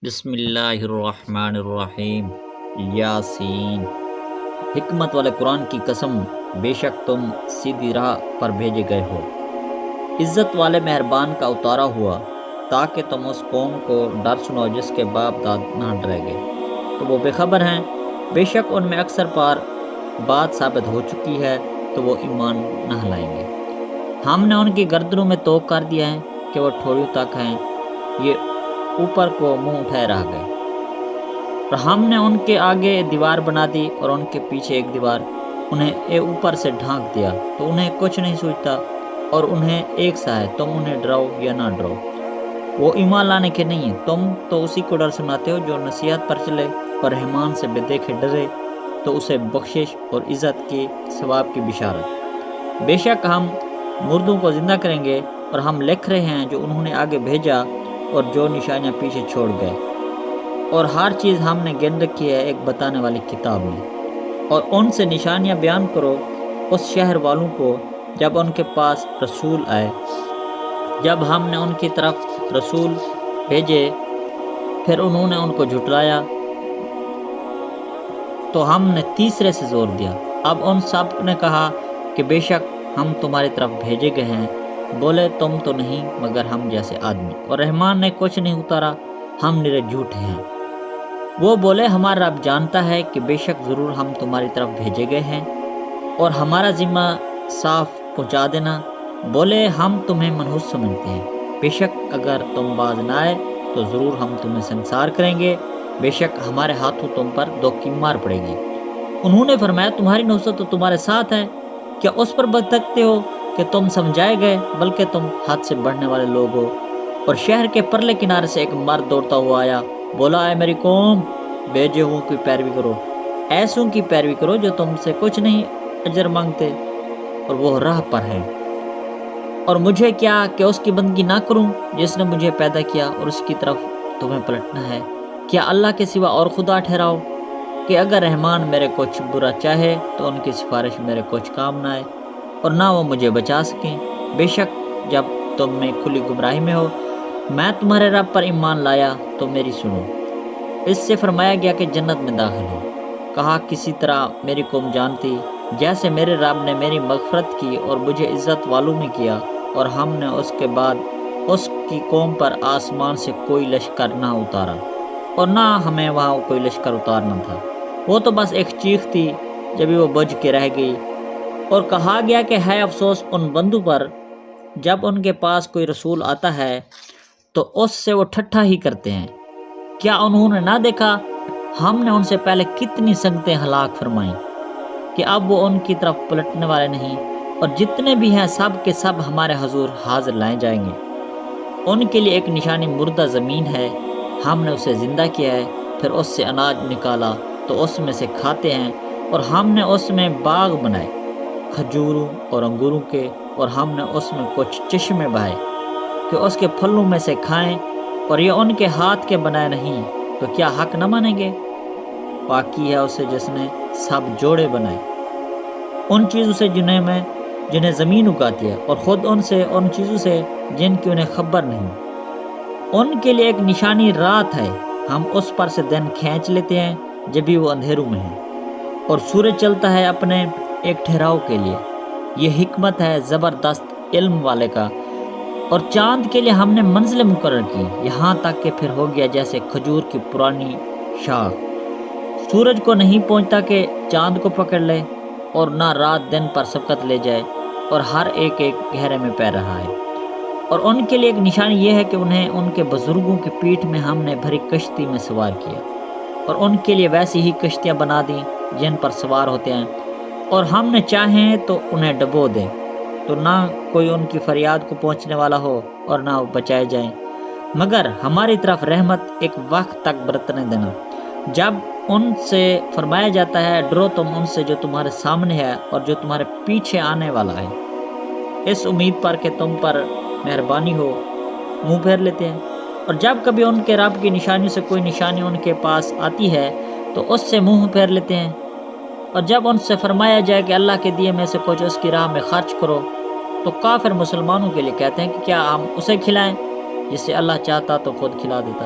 بسم اللہ الرحمن الرحیم۔ یاسین۔ حکمت والے قرآن کی قسم، بے شک تم سیدھی راہ پر بھیجے گئے ہو، عزت والے مہربان کا اتارا ہوا، تاکہ تم اس قوم کو ڈر سنو جس کے باپ داد نہ ڈرے گے تو وہ بے خبر ہیں۔ بے شک ان میں اکثر پار بات ثابت ہو چکی ہے تو وہ ایمان نہ لائیں گے۔ ہم نے ان کی گردنوں میں توق کر دیا ہے کہ وہ ٹھوڑیوں تک ہیں، یہ اوپر کو منہ اٹھائے رہ گئے، اور ہم نے ان کے آگے دیوار بنا دی اور ان کے پیچھے ایک دیوار، انہیں اوپر سے ڈھانک دیا تو انہیں کچھ نہیں سوچتا، اور انہیں ایک سا ہے، تم انہیں ڈراؤ یا نہ ڈراؤ، وہ ایمان لانے کے نہیں ہیں۔ تم تو اسی کو ڈر سناتے ہو جو نصیحت پر چلے اور رحمان سے بے دیکھے ڈرے تو اسے بخشش اور عزت کی ثواب کی بشارت۔ بے شک ہم مردوں کو زندہ کریں گے، اور ہم لکھ رہے ہیں جو انہوں نے آگے بھیجا اور جو نشانیاں پیچھے چھوڑ گئے، اور ہر چیز ہم نے گن رکھی ہے ایک بتانے والی کتاب میں۔ اور ان سے نشانیاں بیان کرو اس شہر والوں کو جب ان کے پاس رسول آئے، جب ہم نے ان کی طرف رسول بھیجے پھر انہوں نے ان کو جھٹلایا تو ہم نے تیسرے سے زور دیا۔ اب ان سب نے کہا کہ بے شک ہم تمہاری طرف بھیجے گئے ہیں، بولے تم تو نہیں مگر ہم جیسے آدمی، اور رحمان نے کچھ نہیں اتارا، ہم نرے جھوٹے ہیں۔ وہ بولے ہمارا رب جانتا ہے کہ بے شک ضرور ہم تمہاری طرف بھیجے گئے ہیں، اور ہمارا ذمہ صاف پہنچا دینا، بولے ہم تمہیں منحوس سمجھتے ہیں، بے شک اگر تم باز نہ آئے تو ضرور ہم تمہیں سنسار کریں گے، بے شک ہمارے ہاتھوں تم پر دو کی مار پڑے گی۔ انہوں نے فرمایا تمہاری نصرت تو تمہارے ساتھ ہے، کیا اس پر بتکتے ہو کہ تم سمجھائے گئے، بلکہ تم حد سے بڑھنے والے لوگ ہو۔ اور شہر کے پرلے کنارے سے ایک مرد دوڑتا ہوا آیا، بولا اے میری قوم، بھیجے ہوں کی پیروی کرو، ایسوں کی پیروی کرو جو تم سے کچھ نہیں اجر مانگتے اور وہ راہ پر ہے، اور مجھے کیا کہ اس کی بندگی نہ کروں جس نے مجھے پیدا کیا اور اس کی طرف تمہیں پلٹنا ہے۔ کیا اللہ کے سوا اور خدا ٹھہراؤ کہ اگر رحمان میرے کچھ برا چاہے تو ان کی سفارش میرے کچھ کام نہ آئے اور نہ وہ مجھے بچا سکیں۔ بے شک جب تم میں کھلی گمراہی میں ہو، میں تمہارے رب پر ایمان لایا تو میری سنو۔ اس سے فرمایا گیا کہ جنت میں داخل ہو۔ کہا کسی طرح میری قوم جانتی، جیسے میرے رب نے میری مغفرت کی اور مجھے عزت والوں میں کیا، اور ہم نے اس کے بعد اس کی قوم پر آسمان سے کوئی لشکر نہ اتارا، اور نہ ہمیں وہاں کوئی لشکر اتارنا تھا، وہ تو بس ایک چیخ تھی جبھی وہ بجھ کے رہ گئی۔ اور کہا گیا کہ ہے افسوس ان بندوں پر جب ان کے پاس کوئی رسول آتا ہے تو اس سے وہ ٹھٹھا ہی کرتے ہیں۔ کیا انہوں نے نہ دیکھا ہم نے ان سے پہلے کتنی سنگتیں ہلاک فرمائیں کہ اب وہ ان کی طرف پلٹنے والے نہیں، اور جتنے بھی ہیں سب کے سب ہمارے حضور حاضر لائے جائیں گے۔ ان کے لیے ایک نشانی مردہ زمین ہے، ہم نے اسے زندہ کیا ہے، پھر اس سے اناج نکالا تو اس میں سے کھاتے ہیں، اور ہم نے اس میں باغ بنائے کھجوروں اور انگوروں کے، اور ہم نے اس میں کچھ چشمے بہائے کہ اس کے پھلوں میں سے کھائیں، اور یہ ان کے ہاتھ کے بنائے نہیں تو کیا حق نہ مانیں گے؟ باقی ہے اسے جس نے سب جوڑے بنائے ان چیزوں سے جنہیں زمین اگاتی ہے، اور خود ان چیزوں سے جن کی انہیں خبر نہیں۔ ان کے لیے ایک نشانی رات ہے، ہم اس پر سے دن کھینچ لیتے ہیں جب بھی وہ اندھیروں میں ہے، اور سورج چلتا ہے اپنے ایک ٹھہراؤ کے لیے۔ یہ حکمت ہے زبردست علم والے کا۔ اور چاند کے لیے ہم نے منزلیں مقرر کی، یہاں تک کہ پھر ہو گیا جیسے کھجور کی پرانی شاخ، سورج کو نہیں پہنچتا کہ چاند کو پکڑ لے، اور نہ رات دن پر سبقت لے جائے، اور ہر ایک گہرے میں پیر رہا ہے۔ اور ان کے لیے ایک نشانی یہ ہے کہ انہیں ان کے بزرگوں کی پیٹھ میں ہم نے بھری کشتی میں سوار کیا، اور ان کے لیے ویسی ہی کشتیاں بنا دیں جن پر سوار ہوتے ہیں، اور ہم نے چاہیں تو انہیں ڈبو دیں تو نہ کوئی ان کی فریاد کو پہنچنے والا ہو اور نہ وہ بچائے جائیں، مگر ہماری طرف رحمت ایک وقت تک برتنے دینا، جب ان سے فرمایا جاتا ہے ڈرو تم ان سے جو تمہارے سامنے ہے اور جو تمہارے پیچھے آنے والا ہے، اس امید پر کہ تم پر مہربانی ہو، منہ پھیر لیتے ہیں۔ اور جب کبھی ان کے رب کی نشانیوں سے کوئی نشانی ان کے پاس آتی ہے تو اس سے منہ پھیر لیتے ہیں، اور جب ان سے فرمایا جائے کہ اللہ کے دیے میں سے کچھ اس کی راہ میں خرچ کرو تو کافر مسلمانوں کے لیے کہتے ہیں کہ کیا ہم اسے کھلائیں، جسے اللہ چاہتا تو خود کھلا دیتا۔